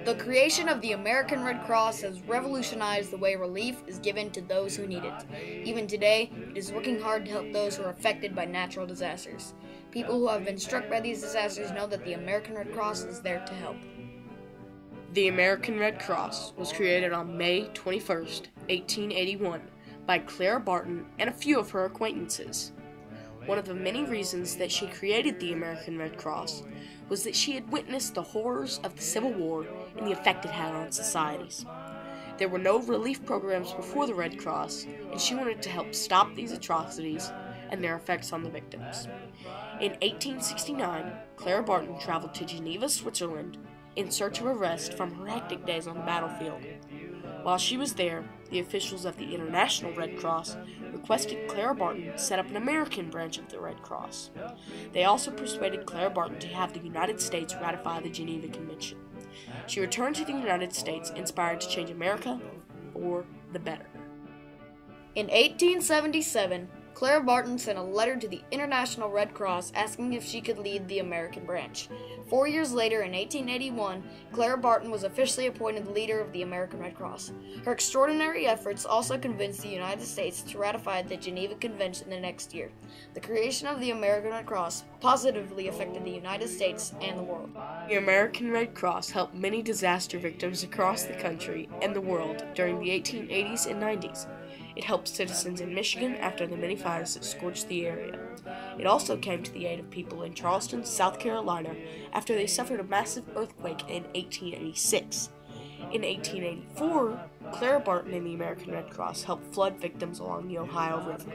The creation of the American Red Cross has revolutionized the way relief is given to those who need it. Even today, it is working hard to help those who are affected by natural disasters. People who have been struck by these disasters know that the American Red Cross is there to help. The American Red Cross was created on May 21st, 1881, by Clara Barton and a few of her acquaintances. One of the many reasons that she created the American Red Cross was that she had witnessed the horrors of the Civil War and the effect it had on societies. There were no relief programs before the Red Cross, and she wanted to help stop these atrocities and their effects on the victims. In 1869, Clara Barton traveled to Geneva, Switzerland, in search of a rest from her hectic days on the battlefield. While she was there, the officials of the International Red Cross requested Clara Barton set up an American branch of the Red Cross. They also persuaded Clara Barton to have the United States ratify the Geneva Convention. She returned to the United States inspired to change America for the better. In 1877, Clara Barton sent a letter to the International Red Cross asking if she could lead the American branch. 4 years later, in 1881, Clara Barton was officially appointed leader of the American Red Cross. Her extraordinary efforts also convinced the United States to ratify the Geneva Convention the next year. The creation of the American Red Cross positively affected the United States and the world. The American Red Cross helped many disaster victims across the country and the world during the 1880s and 90s. It helped citizens in Michigan after the many fires that scorched the area. It also came to the aid of people in Charleston, South Carolina, after they suffered a massive earthquake in 1886. In 1884, Clara Barton and the American Red Cross helped flood victims along the Ohio River.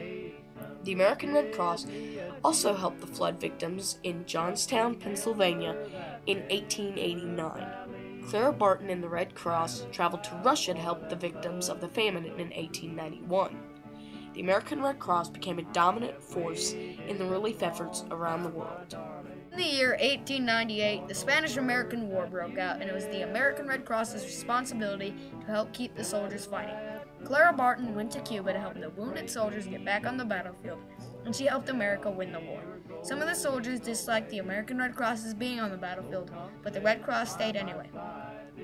The American Red Cross also helped the flood victims in Johnstown, Pennsylvania, in 1889. Clara Barton and the Red Cross traveled to Russia to help the victims of the famine in 1891. The American Red Cross became a dominant force in the relief efforts around the world. In the year 1898, the Spanish-American War broke out, and it was the American Red Cross's responsibility to help keep the soldiers fighting. Clara Barton went to Cuba to help the wounded soldiers get back on the battlefield, and she helped America win the war. Some of the soldiers disliked the American Red Cross's being on the battlefield, but the Red Cross stayed anyway.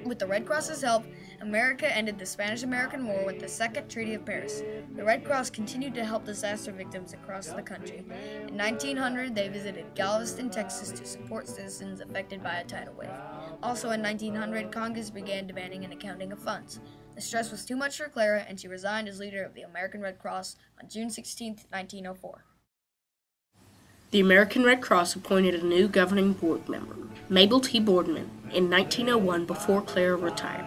With the Red Cross's help, America ended the Spanish-American War with the Second Treaty of Paris. The Red Cross continued to help disaster victims across the country. In 1900, they visited Galveston, Texas to support citizens affected by a tidal wave. Also in 1900, Congress began demanding an accounting of funds. The stress was too much for Clara, and she resigned as leader of the American Red Cross on June 16, 1904. The American Red Cross appointed a new governing board member, Mabel T. Boardman, in 1901 before Clara retired.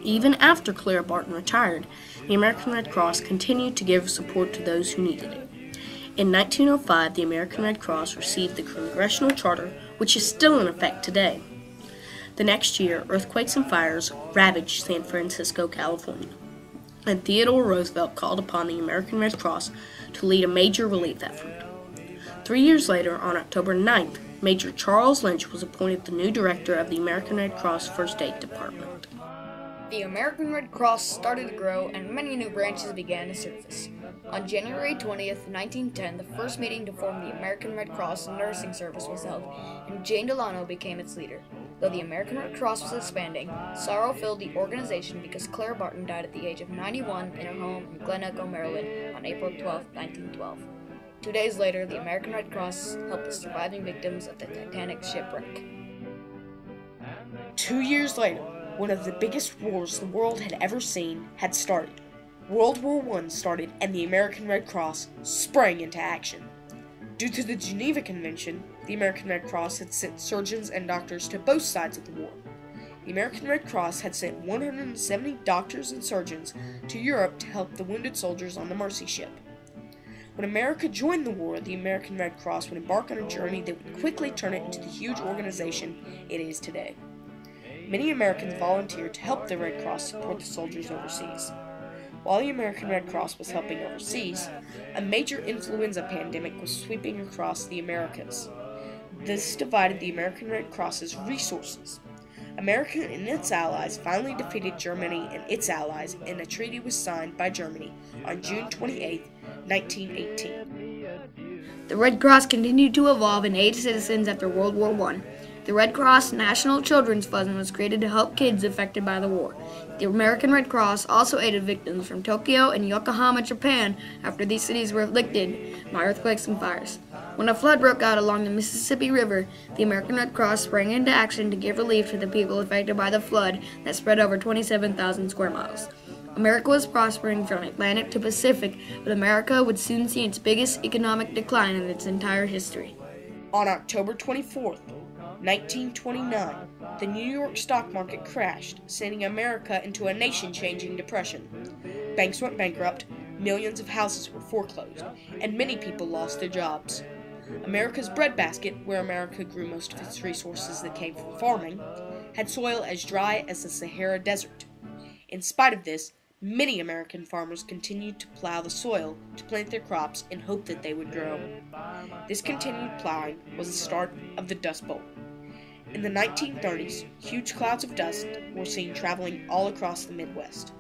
Even after Clara Barton retired, the American Red Cross continued to give support to those who needed it. In 1905, the American Red Cross received the Congressional Charter, which is still in effect today. The next year, earthquakes and fires ravaged San Francisco, California, and Theodore Roosevelt called upon the American Red Cross to lead a major relief effort. 3 years later, on October 9th, Major Charles Lynch was appointed the new director of the American Red Cross First Aid Department. The American Red Cross started to grow, and many new branches began to surface. On January 20th, 1910, the first meeting to form the American Red Cross Nursing Service was held, and Jane Delano became its leader. Though the American Red Cross was expanding, sorrow filled the organization because Clara Barton died at the age of 91 in her home in Glen Echo, Maryland, on April 12, 1912. 2 days later, the American Red Cross helped the surviving victims of the Titanic shipwreck. 2 years later, one of the biggest wars the world had ever seen had started. World War I started, and the American Red Cross sprang into action. Due to the Geneva Convention, the American Red Cross had sent surgeons and doctors to both sides of the war. The American Red Cross had sent 170 doctors and surgeons to Europe to help the wounded soldiers on the Mercy ship. When America joined the war, the American Red Cross would embark on a journey that would quickly turn it into the huge organization it is today. Many Americans volunteered to help the Red Cross support the soldiers overseas. While the American Red Cross was helping overseas, a major influenza pandemic was sweeping across the Americas. This divided the American Red Cross's resources. America and its allies finally defeated Germany and its allies, and a treaty was signed by Germany on June 28, 1918. The Red Cross continued to evolve and aid citizens after World War I. The Red Cross National Children's Fund was created to help kids affected by the war. The American Red Cross also aided victims from Tokyo and Yokohama, Japan, after these cities were afflicted by earthquakes and fires. When a flood broke out along the Mississippi River, the American Red Cross sprang into action to give relief to the people affected by the flood that spread over 27,000 square miles. America was prospering from Atlantic to Pacific, but America would soon see its biggest economic decline in its entire history. On October 24th, 1929, the New York stock market crashed, sending America into a nation-changing depression. Banks went bankrupt, millions of houses were foreclosed, and many people lost their jobs. America's breadbasket, where America grew most of its resources that came from farming, had soil as dry as the Sahara Desert. In spite of this, many American farmers continued to plow the soil to plant their crops in hope that they would grow. This continued plowing was the start of the Dust Bowl. In the 1930s, huge clouds of dust were seen traveling all across the Midwest.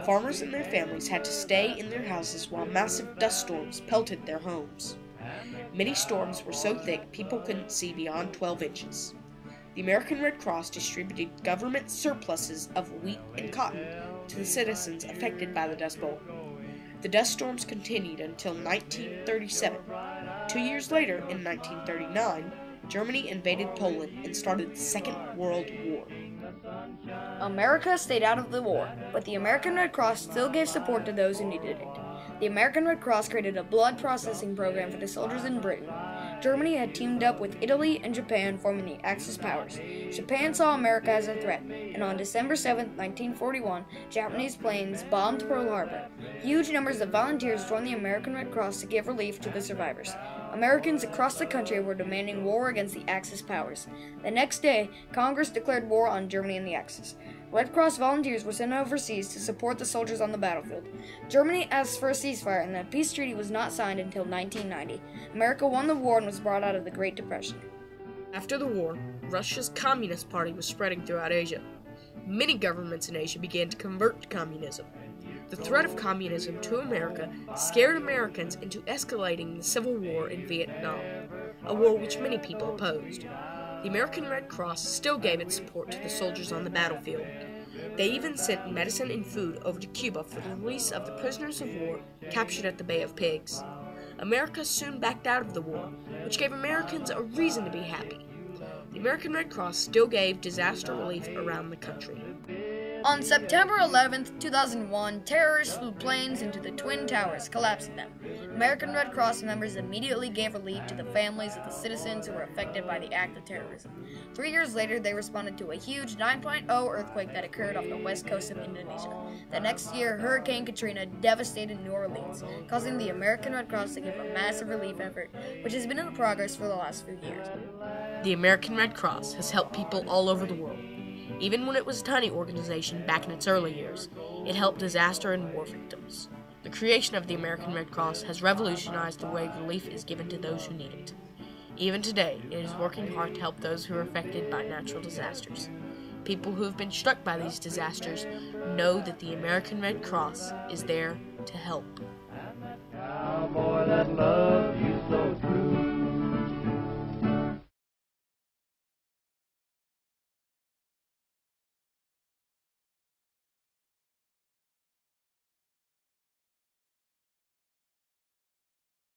Farmers and their families had to stay in their houses while massive dust storms pelted their homes. Many storms were so thick people couldn't see beyond 12 inches. The American Red Cross distributed government surpluses of wheat and cotton to the citizens affected by the Dust Bowl. The dust storms continued until 1937. 2 years later, in 1939, Germany invaded Poland and started the Second World War. America stayed out of the war, but the American Red Cross still gave support to those who needed it. The American Red Cross created a blood processing program for the soldiers in Britain. Germany had teamed up with Italy and Japan, forming the Axis powers. Japan saw America as a threat, and on December 7, 1941, Japanese planes bombed Pearl Harbor. Huge numbers of volunteers joined the American Red Cross to give relief to the survivors. Americans across the country were demanding war against the Axis powers. The next day, Congress declared war on Germany and the Axis. Red Cross volunteers were sent overseas to support the soldiers on the battlefield. Germany asked for a ceasefire, and the peace treaty was not signed until 1990. America won the war and was brought out of the Great Depression. After the war, Russia's Communist Party was spreading throughout Asia. Many governments in Asia began to convert to communism. The threat of communism to America scared Americans into escalating the Civil War in Vietnam, a war which many people opposed. The American Red Cross still gave its support to the soldiers on the battlefield. They even sent medicine and food over to Cuba for the release of the prisoners of war captured at the Bay of Pigs. America soon backed out of the war, which gave Americans a reason to be happy. The American Red Cross still gave disaster relief around the country. On September 11, 2001, terrorists flew planes into the Twin Towers, collapsing them. American Red Cross members immediately gave relief to the families of the citizens who were affected by the act of terrorism. 3 years later, they responded to a huge 9.0 earthquake that occurred off the west coast of Indonesia. The next year, Hurricane Katrina devastated New Orleans, causing the American Red Cross to give a massive relief effort, which has been in progress for the last few years. The American Red Cross has helped people all over the world. Even when it was a tiny organization back in its early years, it helped disaster and war victims. The creation of the American Red Cross has revolutionized the way relief is given to those who need it. Even today, it is working hard to help those who are affected by natural disasters. People who have been struck by these disasters know that the American Red Cross is there to help. Cowboy that loves